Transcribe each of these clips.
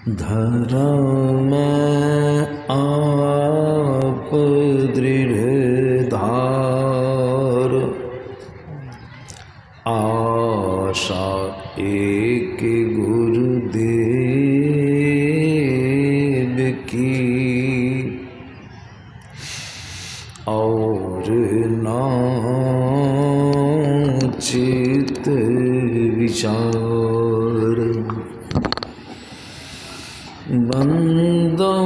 धर्म आप दृढ़ धार, आशा एक गुरुदेव की, और नाचित विचार। बंदो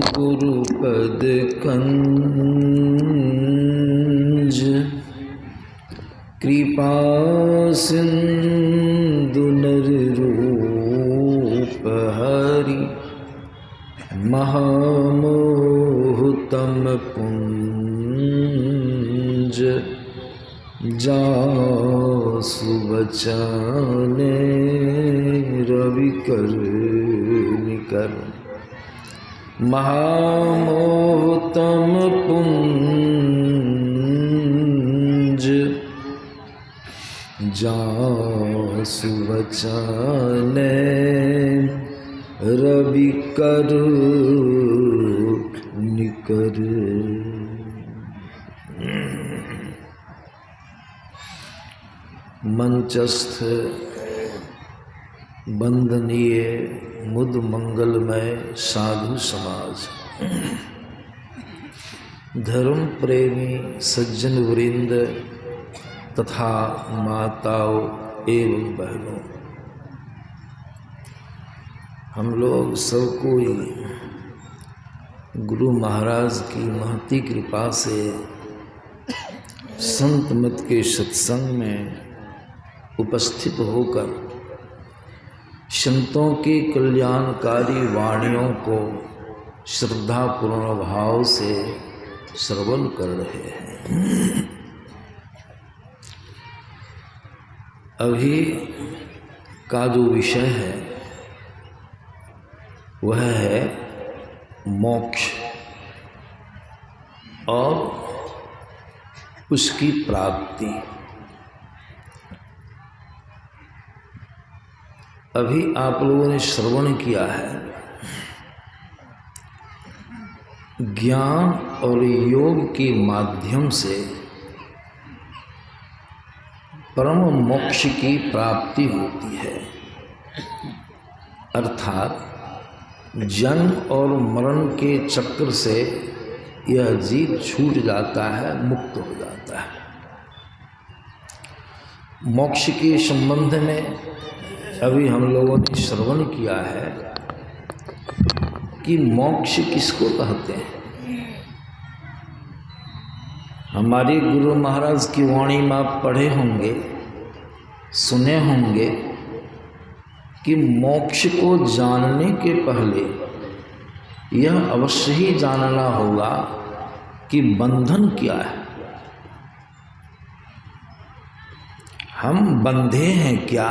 गुरुपद कंज, कृपा सिंधु नर रूप हरि, महामोहतम पुंज, जासु बचाने रवि कर निकर। महामोहतम पुंज, जासु बचाने रवि कर निकर। मंचस्थ वंदनीय मुद मंगलमय साधु समाज, धर्म प्रेमी सज्जन वृंद तथा माताओं एवं बहनों, हम लोग सब कोई गुरु महाराज की महती कृपा से संत मत के सत्संग में उपस्थित होकर संतों की कल्याणकारी वाणियों को श्रद्धापूर्ण भाव से श्रवण कर रहे हैं। अभी का जो विषय है वह है मोक्ष और उसकी प्राप्ति। अभी आप लोगों ने श्रवण किया है, ज्ञान और योग के माध्यम से परम मोक्ष की प्राप्ति होती है, अर्थात जन्म और मरण के चक्र से यह जीव छूट जाता है, मुक्त हो जाता है। मोक्ष के संबंध में अभी हम लोगों ने श्रवण किया है कि मोक्ष किसको कहते हैं। हमारे गुरु महाराज की वाणी में आप पढ़े होंगे, सुने होंगे कि मोक्ष को जानने के पहले यह अवश्य ही जानना होगा कि बंधन क्या है। हम बंधे हैं क्या?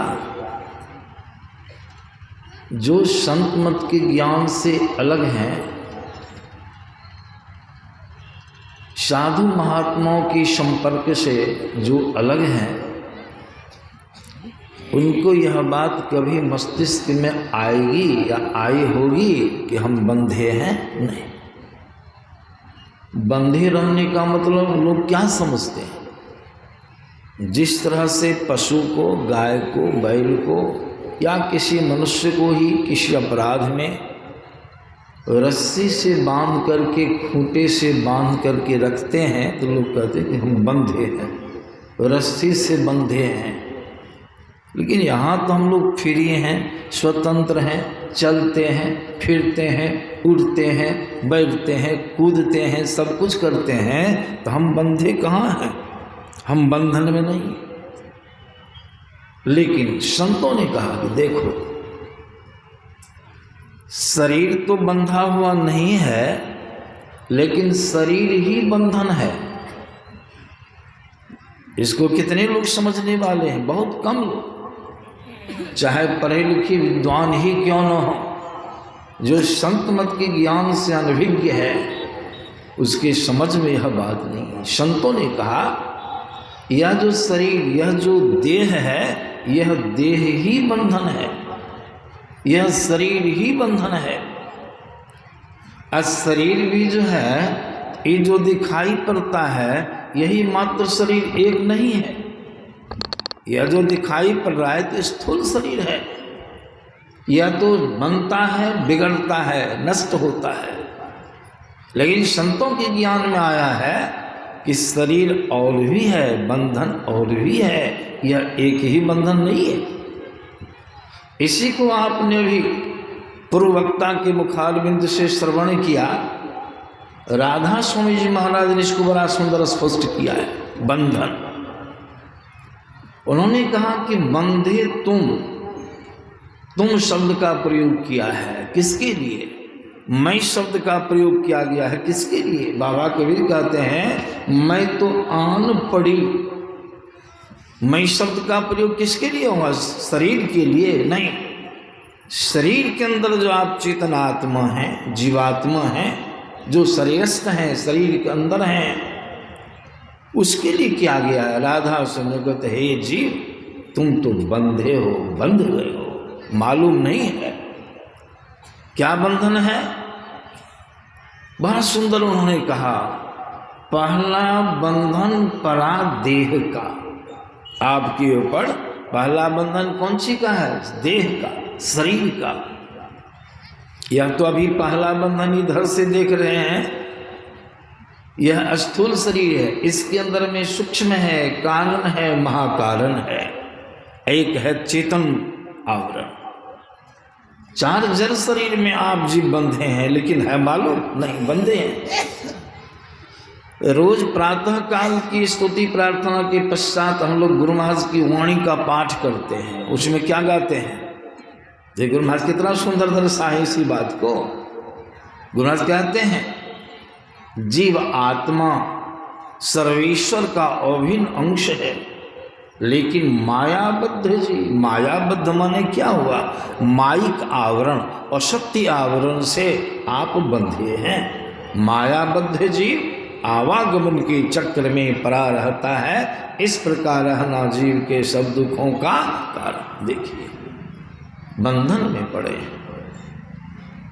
जो संत मत के ज्ञान से अलग हैं, साधु महात्माओं के संपर्क से जो अलग हैं, उनको यह बात कभी मस्तिष्क में आएगी या आई होगी कि हम बंधे हैं? नहीं। बंधे रहने का मतलब लोग क्या समझते हैं? जिस तरह से पशु को, गाय को, बैल को या किसी मनुष्य को ही किसी अपराध में रस्सी से बांध करके, खूंटे से बांध करके रखते हैं तो लोग कहते हैं कि हम बंधे हैं, रस्सी से बंधे हैं। लेकिन यहाँ तो हम लोग फ्री हैं, स्वतंत्र हैं, चलते हैं, फिरते हैं, उड़ते हैं, बैठते हैं, कूदते हैं, सब कुछ करते हैं, तो हम बंधे कहाँ हैं? हम बंधन में नहीं। लेकिन संतों ने कहा कि देखो, शरीर तो बंधा हुआ नहीं है, लेकिन शरीर ही बंधन है। इसको कितने लोग समझने वाले हैं? बहुत कम लोग। चाहे पढ़े लिखे विद्वान ही क्यों न हो, जो संत मत के ज्ञान से अनभिज्ञ है, उसके समझ में यह बात नहीं है। संतों ने कहा यह जो शरीर, यह जो देह है, यह देह ही बंधन है। यह शरीर ही बंधन है। और शरीर भी जो है, ये जो दिखाई पड़ता है, यही मात्र शरीर एक नहीं है। यह जो दिखाई पड़ रहा है तो स्थूल शरीर है। यह तो बनता है, बिगड़ता है, नष्ट होता है। लेकिन संतों के ज्ञान में आया है कि शरीर और भी है, बंधन और भी है, यह एक ही बंधन नहीं है। इसी को आपने भी पूर्व वक्ता के मुखारबिंद से श्रवण किया। राधा स्वामी जी महाराज ने इसको बड़ा सुंदर स्पष्ट किया है, बंधन। उन्होंने कहा कि बंधे तुम शब्द का प्रयोग किया है, किसके लिए? मैं शब्द का प्रयोग किया गया है, किसके लिए? बाबा कबीर कहते हैं, मैं तो आन पड़ी। मैं शब्द का प्रयोग किसके लिए हुआ? शरीर के लिए नहीं। शरीर के अंदर जो आप चेतनात्मा हैं, जीवात्मा हैं, जो शरीरस्थ हैं, शरीर के अंदर हैं, उसके लिए किया गया है। राधा स्वामी कहते, हे जीव, तुम तो बंधे हो, बंध गए हो, मालूम नहीं है क्या बंधन है। बड़ा सुंदर उन्होंने कहा, पहला बंधन परा देह का। आपके ऊपर पहला बंधन कौन सी का है? देह का, शरीर का। यह तो अभी पहला बंधन इधर से देख रहे हैं, यह स्थूल शरीर है। इसके अंदर में सूक्ष्म है, कारण है, महाकारण है, एक है चेतन आवरण। चार जड़ शरीर में आप जीव बंधे हैं, लेकिन है मालूम नहीं, बंधे हैं। रोज प्रातः काल की स्तुति प्रार्थना के पश्चात हम लोग गुरु महाराज की वाणी का पाठ करते हैं। उसमें क्या गाते हैं? देखिए गुरु महाराज कितना सुंदर दर्शाया है इसी बात को। गुरु महाराज कहते हैं, जीव आत्मा सर्वेश्वर का अभिन्न अंश है, लेकिन मायाबद्ध जी। मायाबद्ध माने क्या हुआ? माइक आवरण और शक्ति आवरण से आप बंधे हैं। मायाबद्ध जीव आवागमन के चक्र में पड़ा रहता है। इस प्रकार रहना जीव के सब दुखों का कारण। देखिए, बंधन में पड़े।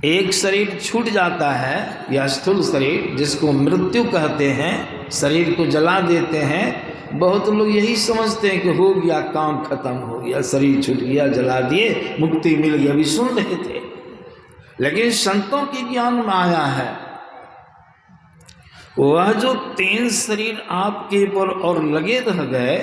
एक शरीर छूट जाता है, यह स्थूल शरीर जिसको मृत्यु कहते हैं, शरीर को जला देते हैं। बहुत लोग यही समझते हैं कि हो गया, काम खत्म हो गया, शरीर छूट गया, जला दिए, मुक्ति मिल गई। अभी सुन रहे थे, लेकिन संतों के ज्ञान में आया है, वह जो 3 शरीर आपके ऊपर और लगे रह गए,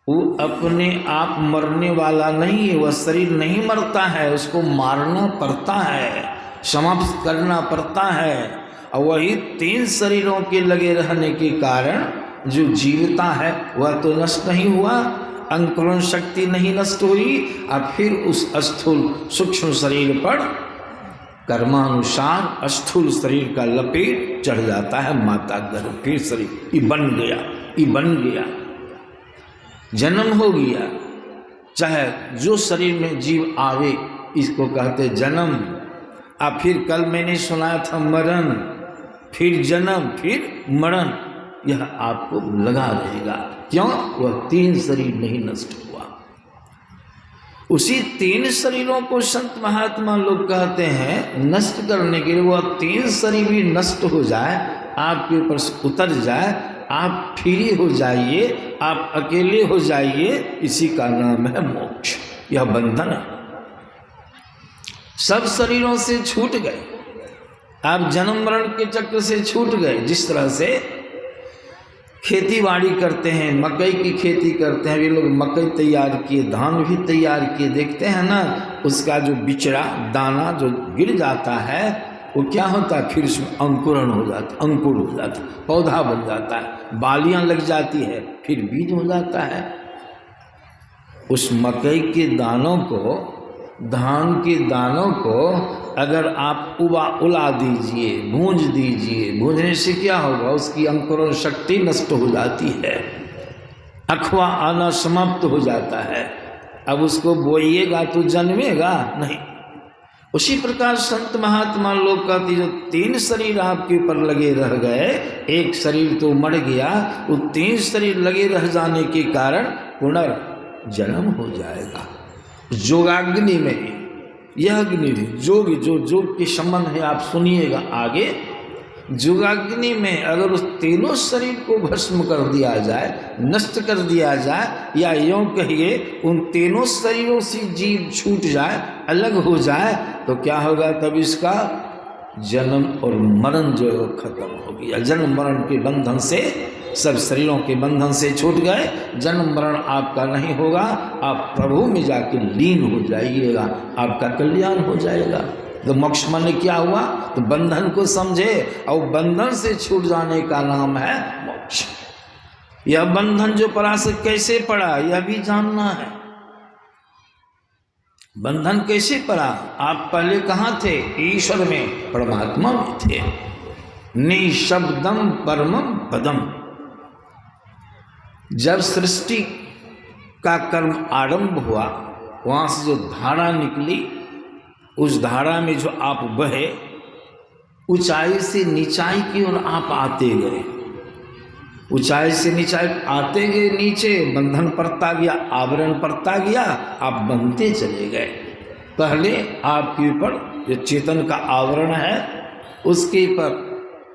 वो अपने आप मरने वाला नहीं है। वह शरीर नहीं मरता है, उसको मारना पड़ता है, समाप्त करना पड़ता है। और वही 3 शरीरों के लगे रहने के कारण जो जीवता है वह तो नष्ट नहीं हुआ, अंकुरण शक्ति नहीं नष्ट हुई। और फिर उस स्थूल सूक्ष्म शरीर पर कर्मानुसार स्थूल शरीर का लपेट चढ़ जाता है, माता गर्भ। फिर शरीर ये बन गया, ये बन गया, जन्म हो गया। चाहे जो शरीर में जीव आवे, इसको कहते जन्म। अब फिर कल मैंने सुनाया था मरण, फिर जन्म, फिर मरण, यह आपको लगा रहेगा। क्यों? वह 3 शरीर नहीं नष्ट हुआ। उसी 3 शरीरों को संत महात्मा लोग कहते हैं नष्ट करने के लिए। वह 3 शरीर भी नष्ट हो जाए, आपके ऊपर से उतर जाए, आप फ्री हो जाइए, आप अकेले हो जाइए, इसी का नाम है मोक्ष। यह बंधन है। सब शरीरों से छूट गए, आप जन्म मरण के चक्र से छूट गए। जिस तरह से खेती बाड़ी करते हैं, मकई की खेती करते हैं, वे लोग मकई तैयार किए, धान भी तैयार किए, देखते हैं ना, उसका जो बिचड़ा दाना जो गिर जाता है, वो क्या होता है? फिर उसमें अंकुरण हो जाता, अंकुर हो जाता, पौधा बन जाता है, बालियां लग जाती है, फिर बीज हो जाता है। उस मकई के दानों को, धान के दानों को अगर आप उला दीजिए, भूंज दीजिए, भूंजने से क्या होगा? उसकी अंकुरण शक्ति नष्ट हो जाती है, अखवा आना समाप्त हो जाता है। अब उसको बोइएगा तो जन्मेगा नहीं। उसी प्रकार संत महात्मा लोग कहते, जो 3 शरीर आपके ऊपर लगे रह गए, एक शरीर तो मर गया, वो 3 शरीर लगे रह जाने के कारण पुनर्जन्म हो जाएगा। जोगाग्नि में यह अग्नि जोग, जो जोग के संबंध है आप सुनिएगा आगे। जोगाग्नि में अगर उस तीनों शरीर को भस्म कर दिया जाए, नष्ट कर दिया जाए, या यूँ कहिए उन तीनों शरीरों से जीव छूट जाए, अलग हो जाए, तो क्या होगा? तब इसका जन्म और मरण जो है खत्म हो गया। जन्म मरण के बंधन से, सब शरीरों के बंधन से छूट गए। जन्म मरण आपका नहीं होगा, आप प्रभु में जाके लीन हो जाइएगा, आपका कल्याण हो जाएगा। तो मोक्ष माने क्या हुआ? तो बंधन को समझे, और बंधन से छूट जाने का नाम है मोक्ष। यह बंधन जो पड़ा से कैसे पड़ा, यह भी जानना है। बंधन कैसे पड़ा? आप पहले कहाँ थे? ईश्वर में, परमात्मा में थे। निशब्दम परमम पदम। जब सृष्टि का कर्म आरंभ हुआ, वहां से जो धारा निकली, उस धारा में जो आप बहे, ऊंचाई से नीचाई की ओर आप आते गए, ऊंचाई से नीचाई आते गए, नीचे बंधन पड़ता गया, आवरण पड़ता गया, आप बनते चले गए। पहले आपके ऊपर जो चेतन का आवरण है, उसके ऊपर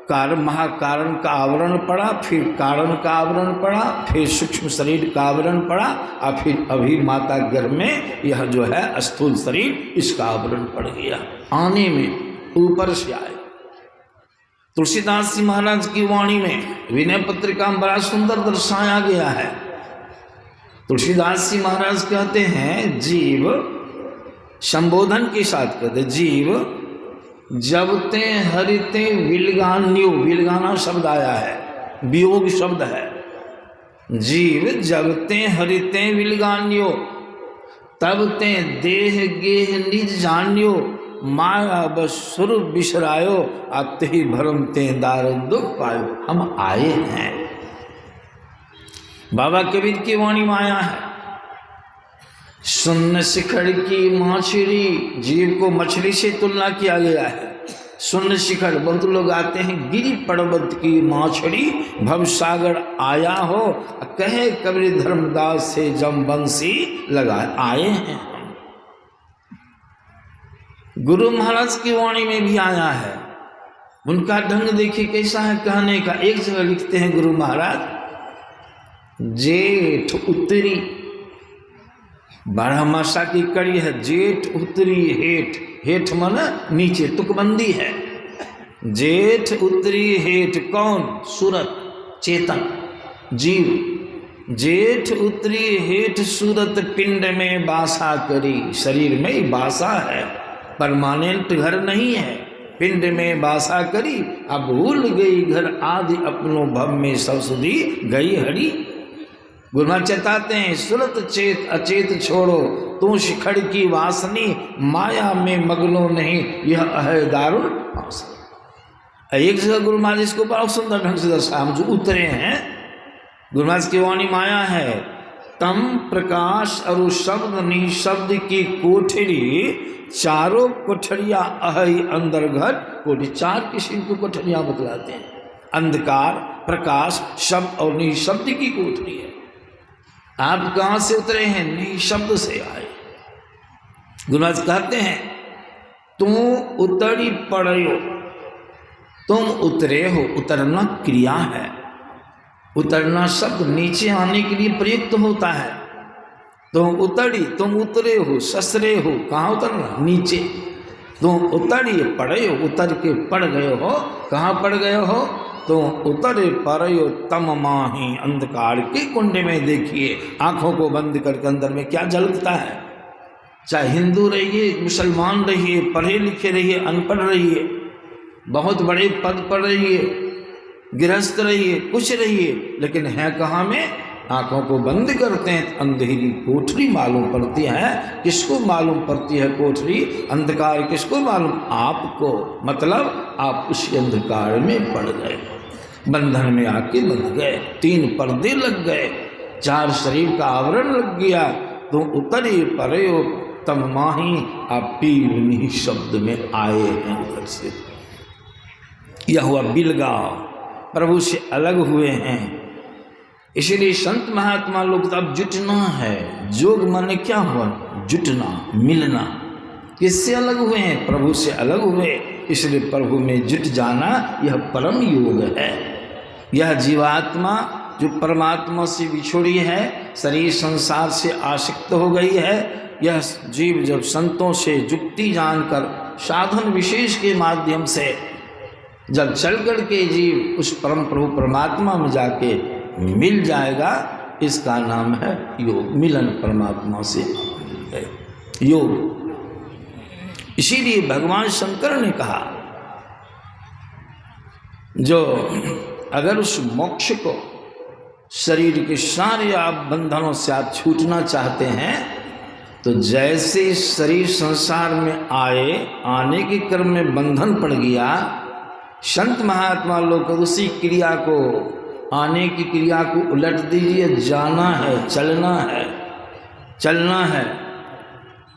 कारण, महाकारण का आवरण पड़ा, फिर कारण का आवरण पड़ा, फिर सूक्ष्म शरीर का आवरण पड़ा, और फिर अभी माता गर्भ में यह जो है स्थूल शरीर, इसका आवरण पड़ गया। आने में ऊपर से आए। तुलसीदास जी महाराज की वाणी में विनय पत्रिका में बड़ा सुंदर दर्शाया गया है। तुलसीदास जी महाराज कहते हैं, जीव संबोधन के साथ कहते, जीव जबते हरिते विलगान्यो, विलगाना शब्द आया है, वियोग शब्द है। जीव जबते हरिते विलगान्यो, तब ते देह गेह निज जान्यो, माया बसुर बिसरायो, अब ही भरम ते दार दुख पायो। हम आए हैं। बाबा कबीर की वाणी में आया है, सुन्न शिखर की मछली, जीव को मछली से तुलना किया गया है। सुन्न शिखर, बहुत लोग आते हैं, गिरी पर्वत की मछली भवसागर आया हो, कहे कबीर धर्मदास से जम बंसी लगा। आए हैं। गुरु महाराज की वाणी में भी आया है। उनका ढंग देखिए कैसा है कहने का। एक जगह लिखते हैं गुरु महाराज, जेठ उत्तरी, 12 मासा की कड़ी है, जेठ उत्तरी हेठ, हेठ मन नीचे, तुकबंदी है। जेठ उत्तरी हेठ, कौन? सूरत, चेतन, जीव। जेठ उत्तरी हेठ सूरत, पिंड में बासा करी, शरीर में बासा है, परमानेंट घर नहीं है। पिंड में बासा करी, अब भूल गई घर आदि, अपनों भव में सब सुधी गई हरी। गुरु महाराज चेताते हैं, सुरत चेत अचेत छोड़ो, तू शिखर की वासनी, माया में मगनो नहीं, यह अह दारुण वासनी। एक जगह गुरु महाराज इसको बड़ा सुंदर ढंग से दर्शाया। हम जो उतरे हैं, गुरु महाराज की वाणी माया है, तम प्रकाश और शब्द निशब्द की कोठरी, चारों कोठरिया अहि अंदर घट कोठी। 4 किस्म की कोठरियां बतलाते हैं, अंधकार, प्रकाश, शब्द और निशब्द की कोठरी है। आप कहां से उतरे हैं? निशब्द से आए। गुरु महाराज कहते हैं, तुम उतरी पड़ो, तुम उतरे हो। उतरना क्रिया है, उतरना शब्द नीचे आने के लिए प्रयुक्त होता है। तुम उतरी, तुम उतरे हो, ससरे हो। कहाँ उतरना? नीचे। तुम उतरी पड़े हो, उतर के पड़ गए हो। कहाँ पड़ गए हो? तो उतरे पड़ो तम माही, अंधकार के कुंड में। देखिए, आंखों को बंद करके अंदर में क्या झलकता है। चाहे हिंदू रहिए, मुसलमान रहिए, पढ़े लिखे रहिए, अनपढ़ रहिए, बहुत बड़े पद पर रहिए, गृहस्थ रहिए, कुछ रहिए, लेकिन है कहाँ में? आंखों को बंद करते हैं, अंधेरी कोठरी मालूम पड़ती है। किसको मालूम पड़ती है कोठरी? अंधकार किसको मालूम? आपको। मतलब आप उसी अंधकार में पड़ गए, बंधन में आके बंध गए, 3 पर्दे लग गए, 4 शरीर का आवरण लग गया। तो उतरे परे तम माही, आप पीर शब्द में आए हैं उधर से। यह हुआ बिलगाव, प्रभु से अलग हुए हैं। इसलिए संत महात्मा लोग तो अब जुटना है। जोग माने क्या हुआ? जुटना, मिलना। किससे अलग हुए हैं? प्रभु से अलग हुए, इसलिए प्रभु में जुट जाना यह परम योग है। यह जीवात्मा जो परमात्मा से बिछुड़ी है, शरीर संसार से आसक्त हो गई है, यह जीव जब संतों से जुक्ति जानकर साधन विशेष के माध्यम से जब चल कर के जीव उस परम प्रभु परमात्मा में जाके मिल जाएगा, इसका नाम है योग। मिलन परमात्मा से है योग। इसीलिए भगवान शंकर ने कहा, जो अगर उस मोक्ष को, शरीर के सारे आप बंधनों से आप छूटना चाहते हैं, तो जैसे शरीर संसार में आने के क्रम में बंधन पड़ गया, संत महात्मा लोग उसी क्रिया को, आने की क्रिया को उलट दीजिए। जाना है, चलना है, चलना है।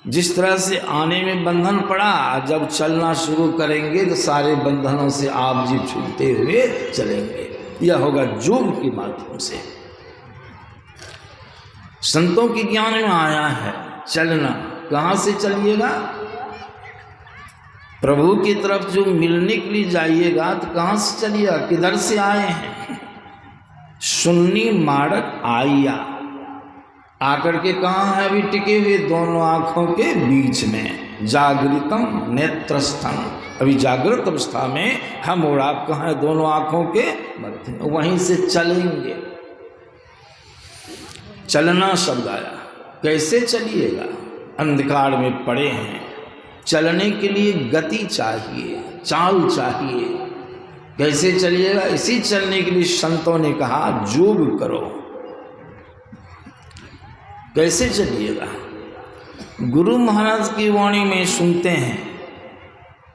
जिस तरह से आने में बंधन पड़ा, जब चलना शुरू करेंगे तो सारे बंधनों से आप जीव छूटते हुए चलेंगे। यह होगा योग के माध्यम से। संतों के ज्ञान में आया है चलना। कहाँ से चलिएगा? प्रभु की तरफ जो मिलने के लिए जाइएगा तो कहाँ से चलिएगा? किधर से आए हैं? सुन्नी माड़क आइया, आकर के कहाँ है अभी टिके हुए? दोनों आंखों के बीच में। जागृतम नेत्रस्थम, अभी जागृत अवस्था में हम और आप कहाँ है? दोनों आंखों के मध्य में। वहीं से चलेंगे। चलना शब्द आया। कैसे चलिएगा? अंधकार में पड़े हैं, चलने के लिए गति चाहिए, चाल चाहिए। कैसे चलिएगा? इसी चलने के लिए संतों ने कहा योग करो। कैसे चलिएगा? गुरु महाराज की वाणी में सुनते हैं,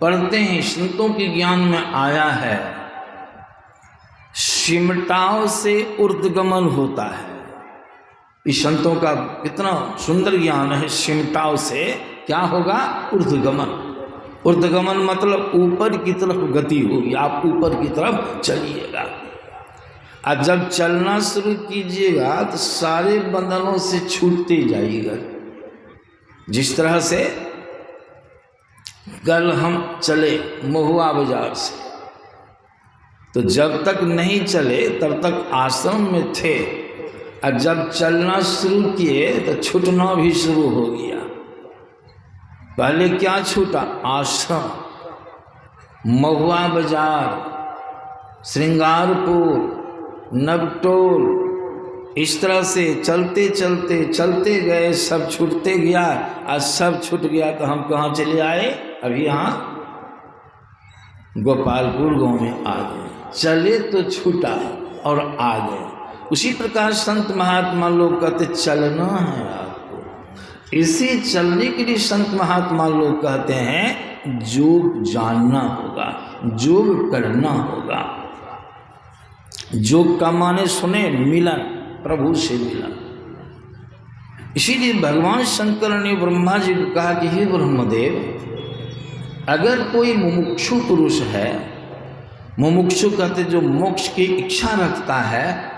पढ़ते हैं, संतों के ज्ञान में आया है, सिमटाव से ऊर्ध्वगमन होता है। इस संतों का कितना सुंदर ज्ञान है। सिमटाव से क्या होगा? ऊर्ध्वगमन। ऊर्ध्वगमन मतलब ऊपर की तरफ गति होगी, आप ऊपर की तरफ चलिएगा। और जब चलना शुरू कीजिएगा तो सारे बंधनों से छूटते जाइएगा। जिस तरह से कल हम चले महुआ बाजार से, तो जब तक नहीं चले तब तक आश्रम में थे, और जब चलना शुरू किए तो छूटना भी शुरू हो गया। पहले क्या छूटा? आश्रम, महुआ बाजार, श्रृंगारपुर, नवटोल, इस तरह से चलते चलते चलते गए, सब छूटते गया। आज सब छूट गया तो हम कहाँ चले आए? अभी यहाँ गोपालपुर गांव में आ गए। चले तो छूटा और आ गए। उसी प्रकार संत महात्मा लोग कहते चलना है आपको। इसी चलने के लिए संत महात्मा लोग कहते हैं योग जानना होगा, योग करना होगा। योग का माने सुने मिलन, प्रभु से मिलन। इसीलिए भगवान शंकर ने ब्रह्मा जी को कहा कि हे ब्रह्मदेव, अगर कोई मुमुक्षु पुरुष है, मुमुक्षु कहते जो मोक्ष की इच्छा रखता है,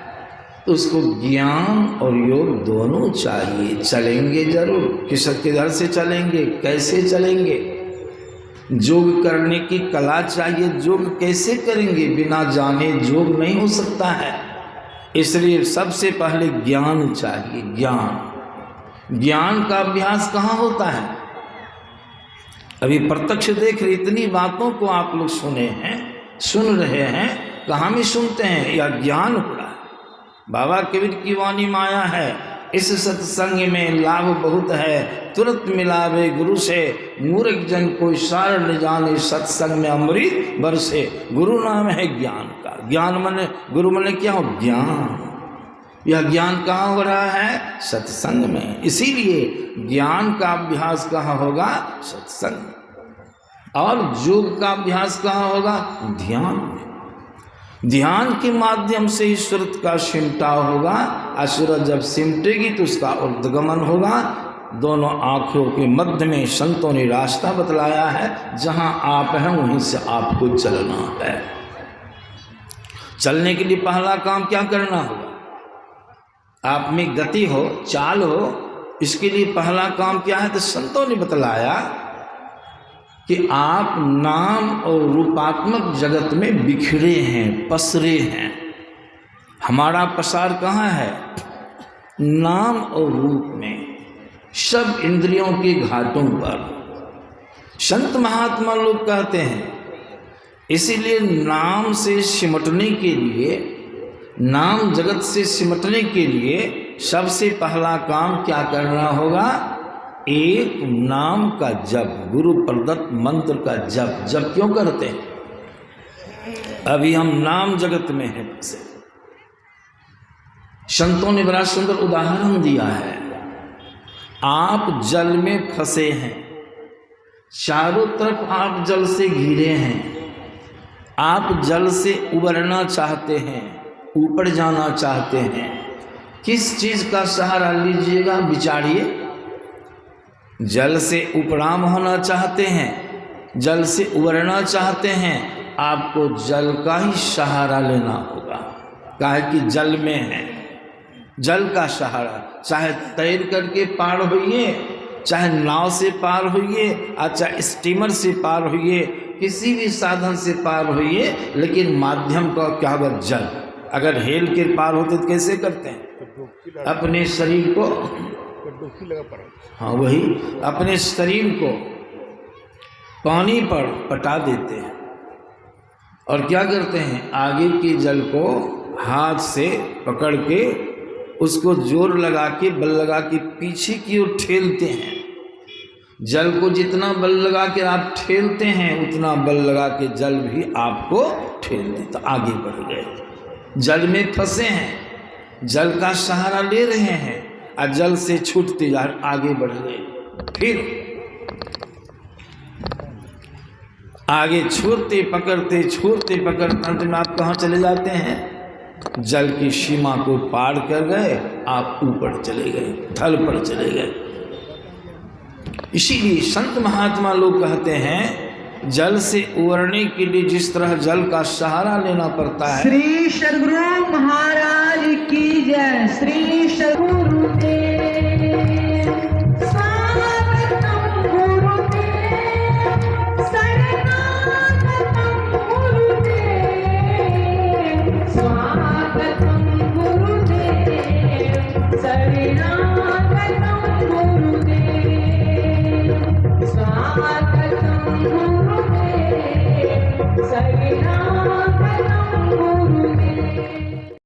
तो उसको ज्ञान और योग दोनों चाहिए। चलेंगे जरूर। किधर से चलेंगे? कैसे चलेंगे? योग करने की कला चाहिए। योग कैसे करेंगे? बिना जाने योग नहीं हो सकता है। इसलिए सबसे पहले ज्ञान चाहिए। ज्ञान का अभ्यास कहाँ होता है? अभी प्रत्यक्ष देख रहे, इतनी बातों को आप लोग सुने हैं, सुन रहे हैं, कहाँ में सुनते हैं? या ज्ञान हो रहा है। बाबा कबीर की वाणी में आया है, इस सत्संग में लाभ बहुत है, तुरंत मिलावे गुरु से, मूर्ख जन कोई सार न जाने, सत्संग में अमृत बरसे। गुरु नाम है ज्ञान का। ज्ञान माने, गुरु माने क्या हो? ज्ञान। यह ज्ञान कहाँ हो रहा है? सत्संग में। इसीलिए ज्ञान का अभ्यास कहाँ होगा? सत्संग। और योग का अभ्यास कहाँ होगा? ध्यान में। ध्यान के माध्यम से ही सूरत का सिमटाव होगा। और सूरत जब सिमटेगी तो उसका ऊर्ध्वगमन होगा। दोनों आंखों के मध्य में संतों ने रास्ता बतलाया है, जहां आप हैं वहीं से आपको चलना है। चलने के लिए पहला काम क्या करना होगा? आप में गति हो, चाल हो। इसके लिए पहला काम क्या है? तो संतों ने बतलाया कि आप नाम और रूपात्मक जगत में बिखरे हैं, पसरे हैं। हमारा पसार कहाँ है? नाम और रूप में, सब इंद्रियों के घाटों पर। संत महात्मा लोग कहते हैं इसीलिए नाम से सिमटने के लिए, नाम जगत से सिमटने के लिए सबसे पहला काम क्या करना होगा? एक नाम का जप, गुरु प्रदत्त मंत्र का जप। जप क्यों करते हैं? अभी हम नाम जगत में हैं फंसे। संतों ने बड़ा सुंदर उदाहरण दिया है। आप जल में फंसे हैं, चारों तरफ आप जल से घिरे हैं, आप जल से उबरना चाहते हैं, ऊपर जाना चाहते हैं। किस चीज का सहारा लीजिएगा? विचारिए। जल से उपराम होना चाहते हैं, जल से उबरना चाहते हैं, आपको जल का ही सहारा लेना होगा। काहे कि जल में है, जल का सहारा। चाहे तैर करके पार होइए, चाहे नाव से पार होइए, चाहे स्टीमर से पार होइए, किसी भी साधन से पार होइए, लेकिन माध्यम का क्या होगा? जल। अगर हेल के पार होते तो कैसे करते हैं? अपने शरीर को, हाँ वही, अपने शरीर को पानी पर पटा देते हैं और क्या करते हैं? आगे के जल को हाथ से पकड़ के उसको जोर लगा के, बल लगा के पीछे की ओर ठेलते हैं। जल को जितना बल लगा के आप ठेलते हैं, उतना बल लगा के जल भी आपको ठेल दे, तो आगे बढ़ गए। जल में फंसे हैं, जल का सहारा ले रहे हैं और जल से छूटते जा आगे बढ़ गए। फिर आगे छोड़ते पकड़ते, छोड़ते पकड़ते अंत में आप कहाँ चले जाते हैं? जल की सीमा को पार कर गए, आप ऊपर चले गए, थल पर चले गए। इसीलिए संत महात्मा लोग कहते हैं जल से उबरने के लिए जिस तरह जल का सहारा लेना पड़ता है। श्री सद्गुरु महाराज की जय। श्री सद्गुरु